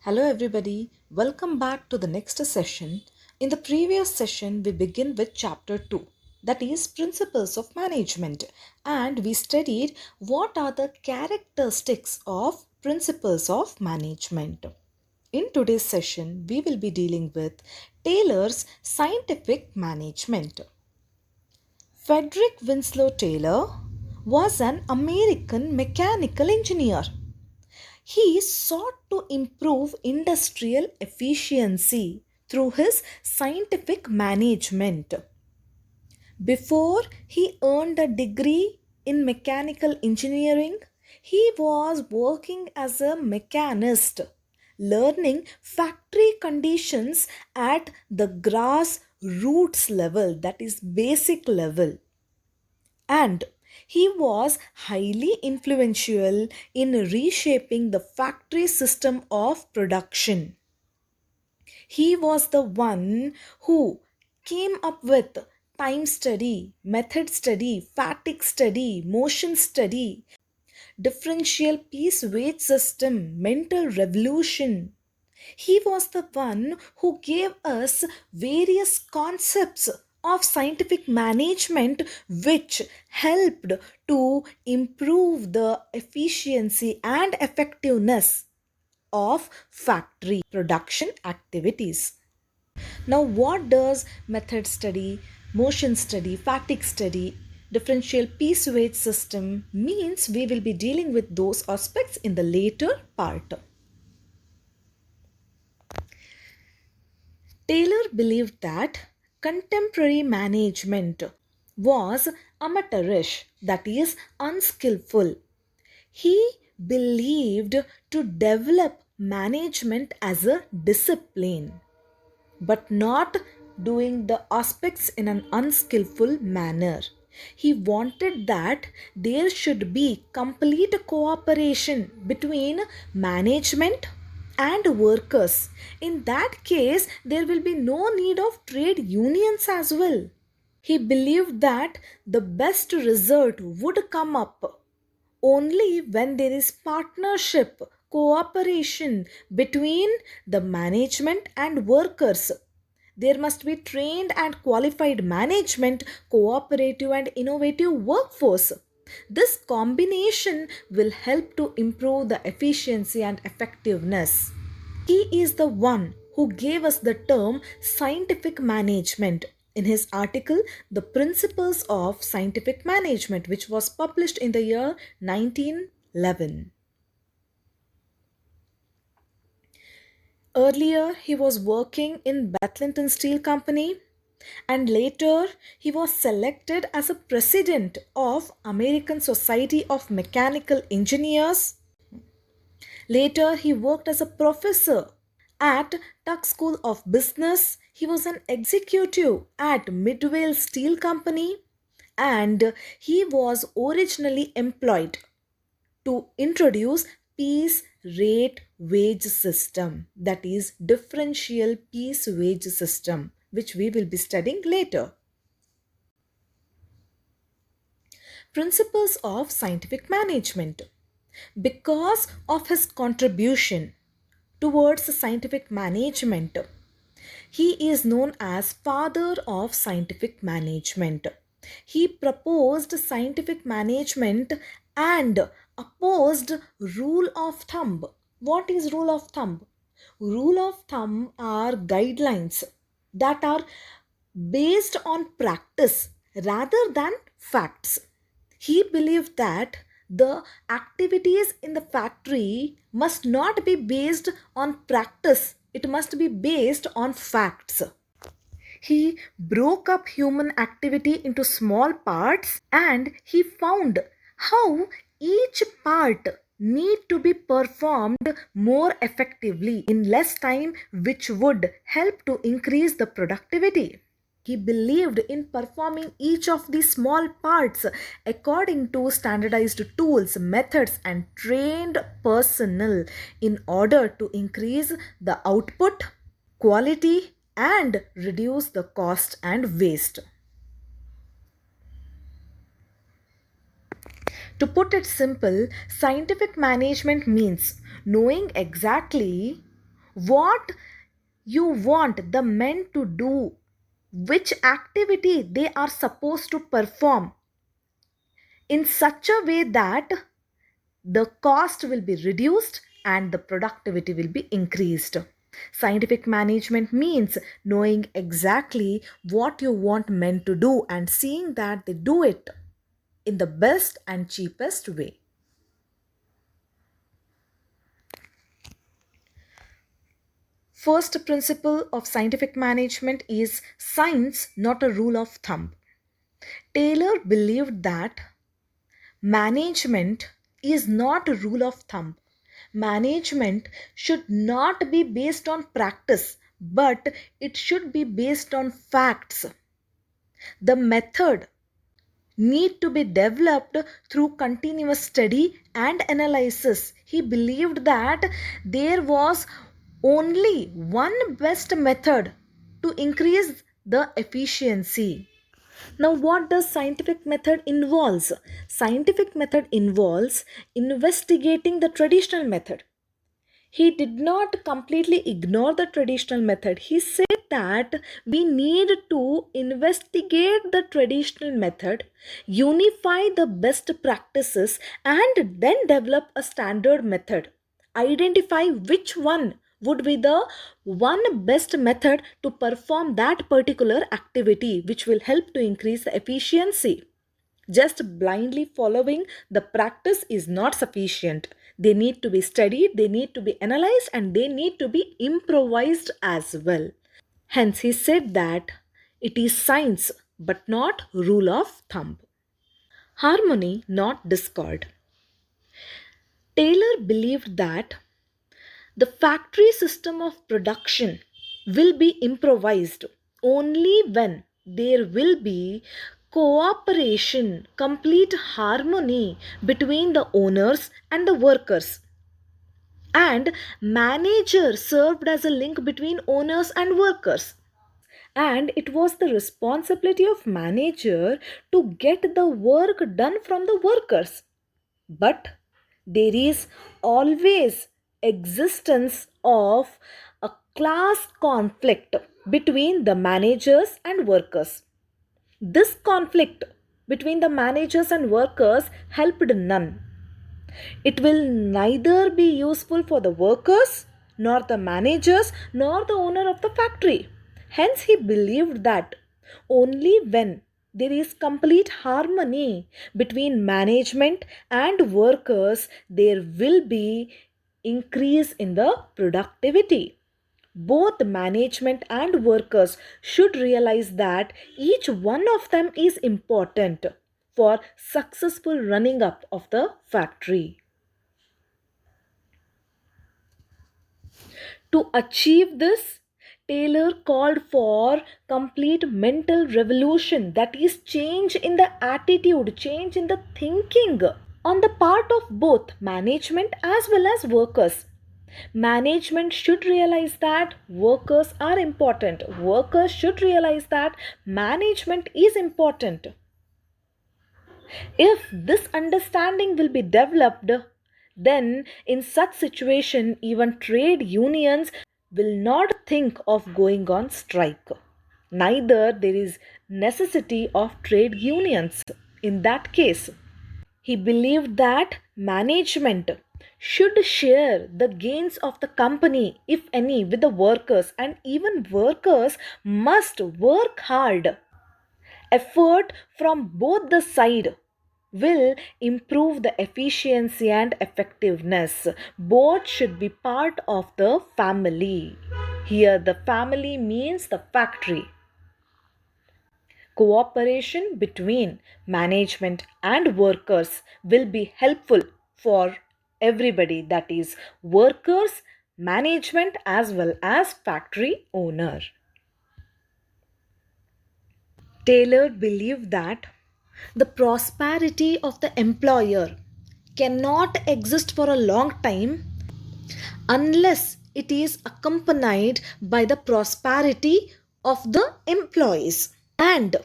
Hello, everybody. Welcome back to the next session. In the previous session, we begin with chapter 2, that is Principles of Management, and we studied what are the characteristics of Principles of Management. In today's session, we will be dealing with Taylor's Scientific Management. Frederick Winslow Taylor was an American mechanical engineer. He sought to improve industrial efficiency through his scientific management. Before he earned a degree in mechanical engineering, he was working as a mechanist, learning factory conditions at the grassroots level, that is, basic level. And he was highly influential in reshaping the factory system of production. He was the one who came up with time study, method study, fatigue study, motion study, differential piece weight system, mental revolution. He was the one who gave us various concepts of scientific management which helped to improve the efficiency and effectiveness of factory production activities. Now, what does method study, motion study, fatigue study, differential piece weight system means? We will be dealing with those aspects in the later part. Taylor believed that contemporary management was amateurish, that is, unskillful. He believed to develop management as a discipline, but not doing the aspects in an unskillful manner. He wanted that there should be complete cooperation between management and workers. In that case, there will be no need of trade unions as well. He believed that the best result would come up only when there is partnership, cooperation between the management and workers. There must be trained and qualified management, cooperative and innovative workforce. This combination will help to improve the efficiency and effectiveness. He is the one who gave us the term scientific management in his article, The Principles of Scientific Management, which was published in the year 1911. Earlier, he was working in Bethlehem Steel Company, and later he was selected as a president of American Society of Mechanical Engineers. Later, he worked as a professor at Tuck School of Business. He was an executive at Midway Steel Company, and he was originally employed to introduce piece rate wage system, that is differential piece wage system, which we will be studying later. Principles of scientific management. Because of his contribution towards scientific management, he is known as father of scientific management. He proposed scientific management and opposed rule of thumb. What is rule of thumb? Rule of thumb are guidelines that are based on practice rather than facts. He believed that the activities in the factory must not be based on practice, it must be based on facts. He broke up human activity into small parts and he found how each part need to be performed more effectively in less time, which would help to increase the productivity. He believed in performing each of these small parts according to standardized tools, methods, and trained personnel in order to increase the output, quality, and reduce the cost and waste. To put it simple, scientific management means knowing exactly what you want the men to do, which activity they are supposed to perform in such a way that the cost will be reduced and the productivity will be increased. Scientific management means knowing exactly what you want men to do and seeing that they do it in the best and cheapest way. First principle of scientific management is science, not a rule of thumb. Taylor believed that management is not a rule of thumb. Management should not be based on practice, but it should be based on facts. The method need to be developed through continuous study and analysis. He believed that there was only one best method to increase the efficiency. Now, what does scientific method involves? Scientific method involves investigating the traditional method. He did not completely ignore the traditional method. He said that we need to investigate the traditional method, unify the best practices, and then develop a standard method. Identify which one would be the one best method to perform that particular activity, which will help to increase the efficiency. Just blindly following the practice is not sufficient. They need to be studied, they need to be analyzed, and they need to be improvised as well. Hence, he said that it is science but not rule of thumb. Harmony, not discord. Taylor believed that the factory system of production will be improvised only when there will be cooperation, complete harmony between the owners and the workers. And manager served as a link between owners and workers. And it was the responsibility of manager to get the work done from the workers. But there is always existence of a class conflict between the managers and workers. This conflict between the managers and workers helped none. It will neither be useful for the workers, nor the managers, nor the owner of the factory. Hence, he believed that only when there is complete harmony between management and workers, there will be increase in the productivity. Both management and workers should realize that each one of them is important for successful running up of the factory. To achieve this, Taylor called for complete mental revolution, that is change in the attitude, change in the thinking on the part of both management as well as workers. Management should realize that workers are important. Workers should realize that management is important. If this understanding will be developed, then in such situation, even trade unions will not think of going on strike. Neither there is necessity of trade unions in that case. He believed that management should share the gains of the company, if any, with the workers, and even workers must work hard. Effort from both the side will improve the efficiency and effectiveness. Both should be part of the family. Here, the family means the factory. Cooperation between management and workers will be helpful for everybody, that is, workers, management, as well as factory owner. Taylor believed that the prosperity of the employer cannot exist for a long time unless it is accompanied by the prosperity of the employees. And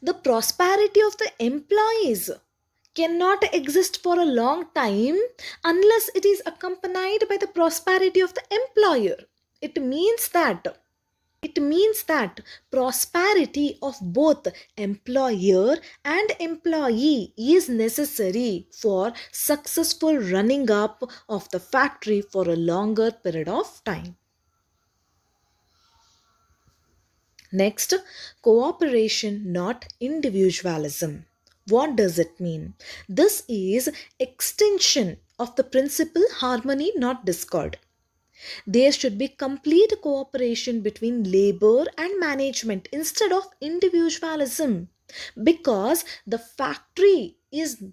the prosperity of the employees cannot exist for a long time unless it is accompanied by the prosperity of the employer. It means that it means that prosperity of both employer and employee is necessary for successful running up of the factory for a longer period of time. Next, cooperation, not individualism. What does it mean? This is extension of the principle harmony, not discord. There should be complete cooperation between labor and management instead of individualism, because the factory is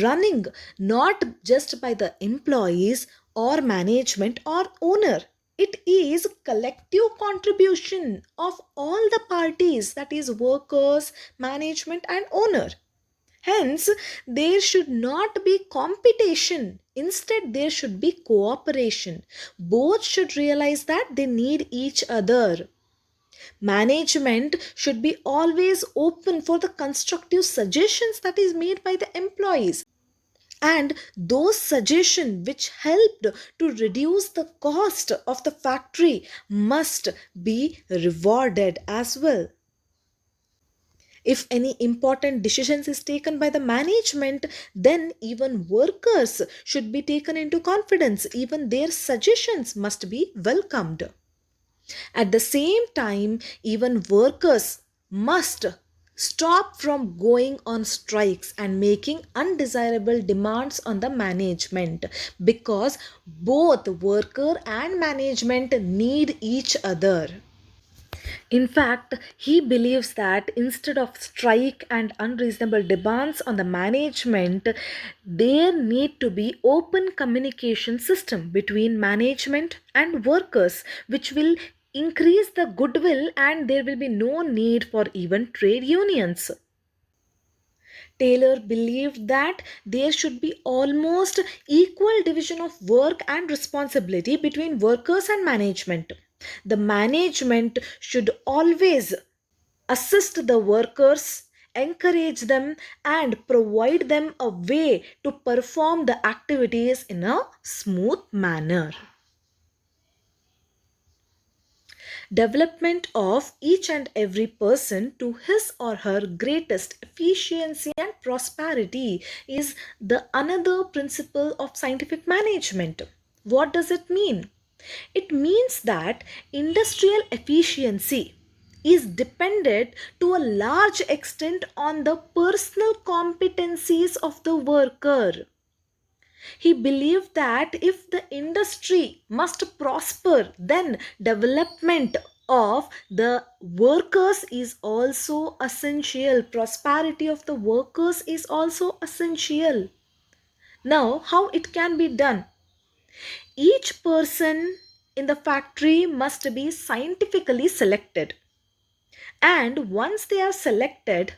running not just by the employees or management or owner. It is collective contribution of all the parties, that is workers, management and owner. Hence, there should not be competition. Instead, there should be cooperation. Both should realize that they need each other. Management should be always open for the constructive suggestions that is made by the employees. And those suggestions which helped to reduce the cost of the factory must be rewarded as well. If any important decisions is taken by the management, then even workers should be taken into confidence. Even their suggestions must be welcomed. At the same time, even workers must stop from going on strikes and making undesirable demands on the management, because both worker and management need each other. In fact, he believes that instead of strike and unreasonable demands on the management, there need to be open communication system between management and workers, which will increase the goodwill and there will be no need for even trade unions. Taylor believed that there should be almost equal division of work and responsibility between workers and management. The management should always assist the workers, encourage them, and provide them a way to perform the activities in a smooth manner. Development of each and every person to his or her greatest efficiency and prosperity is the another principle of scientific management. What does it mean? It means that industrial efficiency is dependent to a large extent on the personal competencies of the worker. He believed that if the industry must prosper, then development of the workers is also essential. Prosperity of the workers is also essential. Now, how it can be done? Each person in the factory must be scientifically selected. And once they are selected,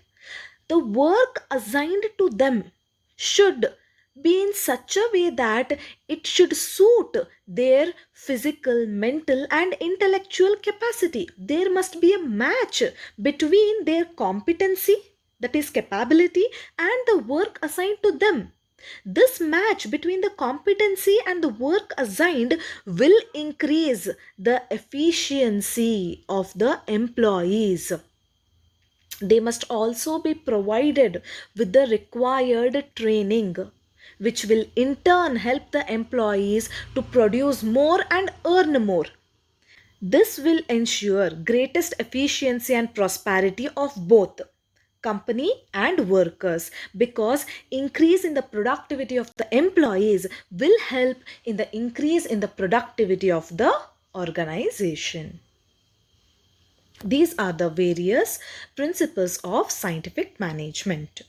the work assigned to them should be in such a way that it should suit their physical, mental, and intellectual capacity. There must be a match between their competency, that is, capability, and the work assigned to them. This match between the competency and the work assigned will increase the efficiency of the employees. They must also be provided with the required training, which will in turn help the employees to produce more and earn more. This will ensure greatest efficiency and prosperity of both company and workers, because increase in the productivity of the employees will help in the increase in the productivity of the organization. These are the various principles of scientific management.